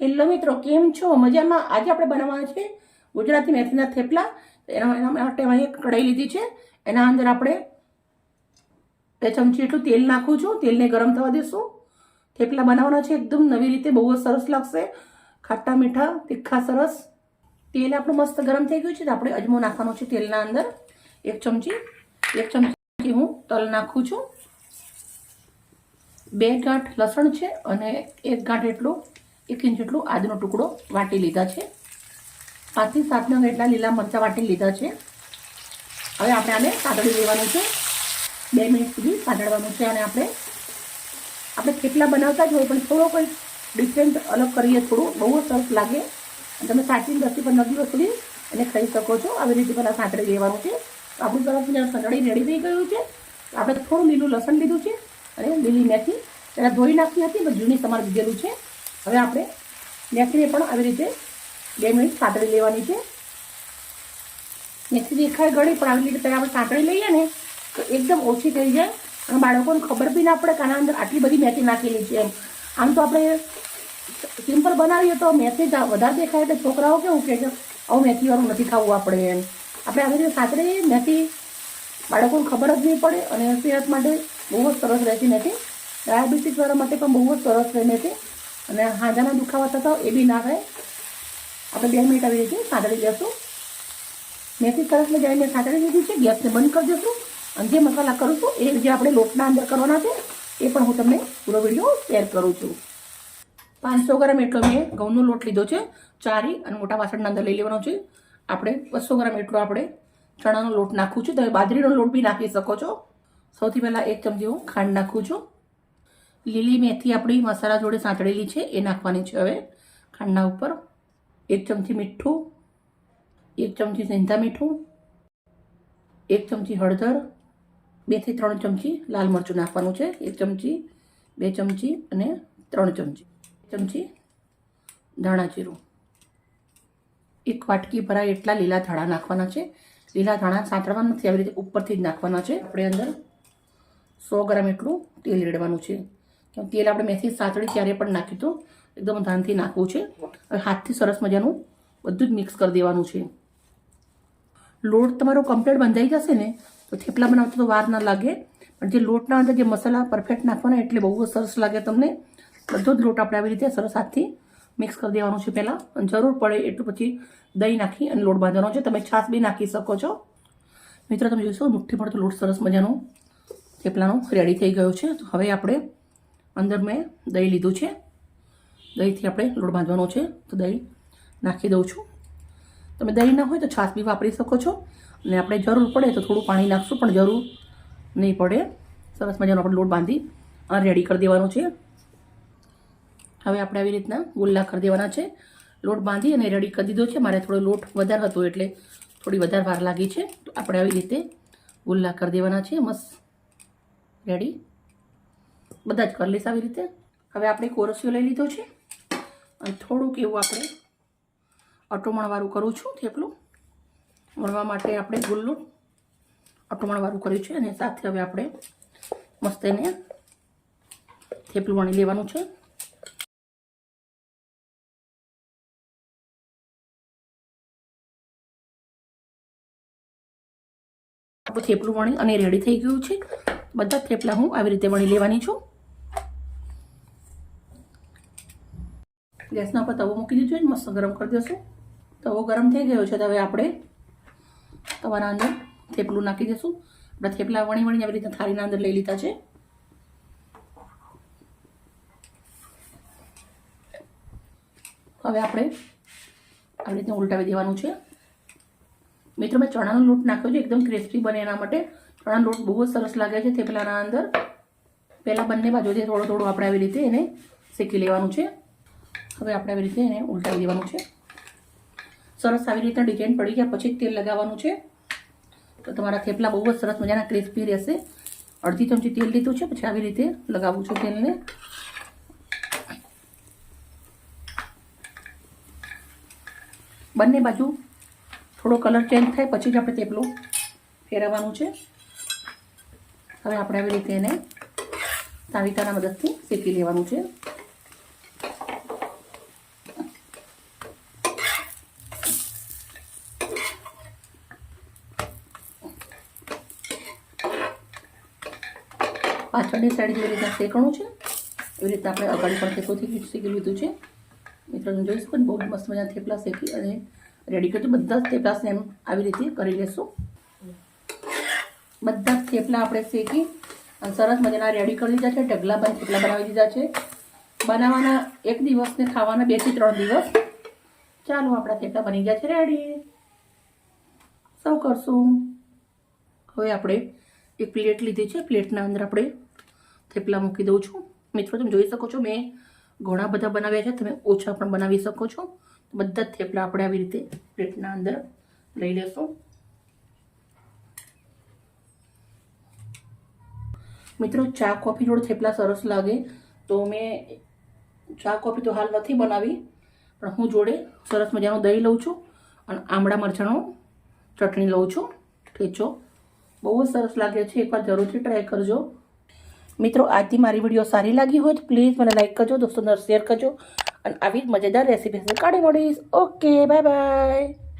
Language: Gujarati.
હેલો મિત્રો, કેમ છો? મજામાં? આજે આપણે બનાવવાના છે ગુજરાતી મેથીના થેપલા. એના માટે મેં એક કઢાઈ લીધી છે. એના અંદર આપણે 2 ચમચી એટલું તેલ નાખું છું. તેલને ગરમ થવા દેશું. થેપલા બનાવવાના છે એકદમ નવી રીતે, બહુ જ સરસ લાગશે. ખાટા મીઠા તીખા સરસ. તેલ આપણું મસ્ત ગરમ થઈ ગયું છે તો આપણે અજમો નાખવાનો છે તેલના અંદર. 1 ચમચી હું તલ નાખું છું. 2 ગાંઠ લસણ છે અને 1 ગાંઠ એટલું 1 ઇંચ જેટલું આદુનો ટુકડો વાટી લીધા છે. 5 થી 7 નંગ એટલા લીલા મરચાં વાટી લીધા છે. હવે આપણે આને સાતળી લેવાનું છે. 2 મિનિટ સુધી સાતળવાનું છે. અને આપણે થેપલા બનાવતા જ હોય પણ થોડો કોઈ ડિફરન્ટ અલગ કરીએ, થોડું બહુ જ સરસ લાગે. અને તમે સાચીને 10 થી 15 દિવસ સુધી એને ખાઈ શકો છો. આવી રીતે પહેલાં સાતળી લેવાનું છે. આપણું સરસ સતળી રેડી થઈ ગયું છે. આપણે થોડું લીલું લસણ લીધું છે અને લીલી મેથી પહેલાં ધોઈ નાખી હતી, પણ જૂની સમાર દીધેલું છે. હવે આપણે મેથીને પણ આવી રીતે 2 મિનિટ સાતળી લેવાની છે. મેથી દેખાય ગળી, પણ આવી રીતે પહેલાં આપણે સાતળી લઈએ ને તો એકદમ ઓછી થઈ જાય અને બાળકોને ખબર બી ના પડે કે આના અંદર આટલી બધી મેથી નાખેલી છે એમ. આમ તો આપણે સિમ્પલ બનાવીએ તો મેથી વધારે દેખાય એટલે છોકરાઓ કેવું કહે છે આવું મેથીવાળું નથી ખાવું આપણે એમ. આપણે આવી રીતે સાતળી મેથી બાળકોને ખબર જ નહીં પડે અને સેહત માટે બહુ જ સરસ રહેતી મેથી. ડાયાબિટીસવાળા માટે પણ બહુ જ સરસ રહે મેથી. અને હાંજાના દુખાવા થતા એ બી ના થાય. આપણે 2 મિનિટ આવી રીતે સાતળી લેશું. મેથી સરસ મજાની સાતળી લીધી છે. ગેસને બંધ કરી દઈશું. અને જે મસાલા કરું છું એ જે આપણે લોટના અંદર કરવાના છે એ પણ હું તમને પૂરો વિડીયો શેર કરું છું. 500 ગ્રામ એટલો મેં ઘઉંનો લોટ લીધો છે. ચારી અને મોટા વાસણના અંદર લઈ લેવાનો છે. આપણે 200 ગ્રામ એટલો આપણે ચણાનો લોટ નાખું છું. તમે બાજરીનો લોટ બી નાખી શકો છો. સૌથી પહેલાં 1 ચમચી હું ખાંડ નાખું છું. લીલી મેથી આપણી મસાલા જોડે સાંતળેલી છે એ નાખવાની છે. હવે ખાંડના ઉપર 1 ચમચી મીઠું, 1 ચમચી સેંધા મીઠું, 1 ચમચી હળદર, 2 થી 3 ચમચી લાલ મરચું નાખવાનું છે. 1 ચમચી, 2 ચમચી અને 3 ચમચી. 1 ચમચી ધાણા જીરું, 1 વાટકી ભરાય એટલા લીલા ધાણા નાખવાના છે. લીલા ધાણા સાંતળવાના નથી, આવી રીતે ઉપરથી જ નાખવાના છે. આપણે અંદર 100 ગ્રામ એટલું તેલ રેડવાનું છે. કેમ તેલ આપણે મેથી સાતળી ત્યારે પણ નાખ્યું હતું. એકદમ ધ્યાનથી નાખવું છે. હવે હાથથી સરસ મજાનું બધું જ મિક્સ કરી દેવાનું છે. લોટ તમારો કમ્પ્લીટ બંધાઈ જશે ને તો થેપલા બનાવતા તો વાર ના લાગે. પણ જે લોટના અંદર જે મસાલા પરફેક્ટ નાખવાના એટલે બહુ જ સરસ લાગે તમને. બધો જ લોટ આપણે આવી રીતે સરસ હાથથી મિક્સ કરી દેવાનું છે પહેલાં. અને જરૂર પડે એટલું પછી દહીં નાખી અને લોટ બાંધવાનો છે. તમે છાશ બી નાખી શકો છો. મિત્રો તમે જોશો મુઠ્ઠી પડતો લોટ સરસ મજાનો થેપલાનો રેડી થઈ ગયો છે. તો હવે આપણે અંદર મેં દહીં લીધું છે. દહીંથી આપણે લોટ બાંધવાનો છે. તો દહીં નાખી દઉં છું. તમે દહીં ના હોય તો છાશ બી વાપરી શકો છો. અને આપણે જરૂર પડે તો થોડું પાણી નાખશું, પણ જરૂર નહીં પડે. સરસ મજાનો આપણે લોટ બાંધી અને રેડી કરી દેવાનો છે. હવે આપણે આવી રીતના ગુલ્લા કરી દેવાના છે. લોટ બાંધી અને રેડી કરી દીધો છે. મારે થોડો લોટ વધારે હતો એટલે થોડી વધારે વાર લાગી છે. તો આપણે આવી રીતે ગુલ્લા કરી દેવાના છે. મસ્ત રેડી બધા જ કરી લઈશ આવી રીતે. હવે આપણે કોરસિયો લઈ લીધો છે અને થોડુંક એવું આપણે અટોમણવાળું કરું છું. થેપલું વણવા માટે આપણે ગુલ્લું અટોમણવાળું કર્યું છે. અને સાથે હવે આપણે મસ્ત એને થેપલું વણી લેવાનું છે. આપણું થેપલું વણી અને રેડી થઈ ગયું છે. બધા થેપલા હું આવી રીતે વણી લેવાની છું. ગેસના પર તવો મૂકી દીધો છે. મસ્ત ગરમ કરી દઈશું. તવો ગરમ થઈ ગયો છે તો હવે આપણે તવાના અંદર થેપલું નાખી દઈશું. આપણે થેપલા વણી આવી રીતે થાળીના અંદર લઈ લીધા છે. હવે આપણે આવી રીતે ઉલટાવી દેવાનું છે. મિત્રો મેં ચણાનો લોટ નાખ્યો છે એકદમ ક્રિસ્પી બને એના માટે. ચણાનો લોટ બહુ જ સરસ લાગે છે થેપલાના અંદર. પહેલાં બંને બાજુથી થોડું થોડું આપણે આવી રીતે એને શેકી લેવાનું છે. હવે આપણે આવી રીતે એને ઉલટાવી દેવાનું છે. સરસ આવી રીતના ડિઝાઇન પડી ગયા પછી તેલ લગાવવાનું છે. તો તમારા થેપલા બહુ જ સરસ મજાના ક્રિસ્પી રહેશે. અડધી ચમચી તેલ લીધું છે. પછી આવી રીતે લગાવું છું તેલને. બંને બાજુ થોડો કલર ચેન્જ થાય પછી જ આપણે થેપલું ફેરવવાનું છે. હવે આપણે આવી રીતે એને તાવીતાના મદદથી શેકી લેવાનું છે. પાછળની સાઈડ જેવી રીતના શેકણું છે એવી રીતે આપણે અગાડી પણ થેપલોથી શેકી લીધું છે. મિત્રો તમે જોઈ શકો ને બહુ મસ્ત મજાના થેપલા શેકી અને રેડી કરી બધા જ થેપલા સેમ આવી રીતે કરી લેશું. બધા જ થેપલા આપણે શેકી અને સરસ મજાના રેડી કરી દીધા છે. ઢગલા બંધ થેપલા બનાવી દીધા છે. બનાવવાના 1 દિવસ ને ખાવાના 2 થી 3 દિવસ. ચાલો આપણા થેપલા બની ગયા છે રેડી. સર્વ કરશું. હવે આપણે એક પ્લેટ લીધી છે. પ્લેટના અંદર આપણે થેપલા મૂકી દઉં છું. મિત્રો તમે જોઈ શકો છો મેં ઘણા બધા બનાવ્યા છે. તમે ઓછા પણ બનાવી શકો છો. બધા જ થેપલા આપણે આવી રીતે પ્લેટના અંદર લઈ લેશું. મિત્રો ચા કોફી જોડે થેપલા સરસ લાગે તો મેં ચા કોફી તો હાલ નથી બનાવી પણ હું જોડે સરસ મજાનું દહીં લઉં છું અને આમળા મરચાંનો ચટણી લઉં છું. ઠેચો બહુ જ સરસ લાગે છે. એકવાર જરૂરથી ટ્રાય કરજો. મિત્રો આજથી મારી વિડીયો સારી લાગી હોય તો પ્લીઝ મને લાઈક કરજો, દોસ્તોને શેર કરજો અને આવી જ મજેદાર રેસીપી સાથે કાઢી મળીશ. Okay bye bye.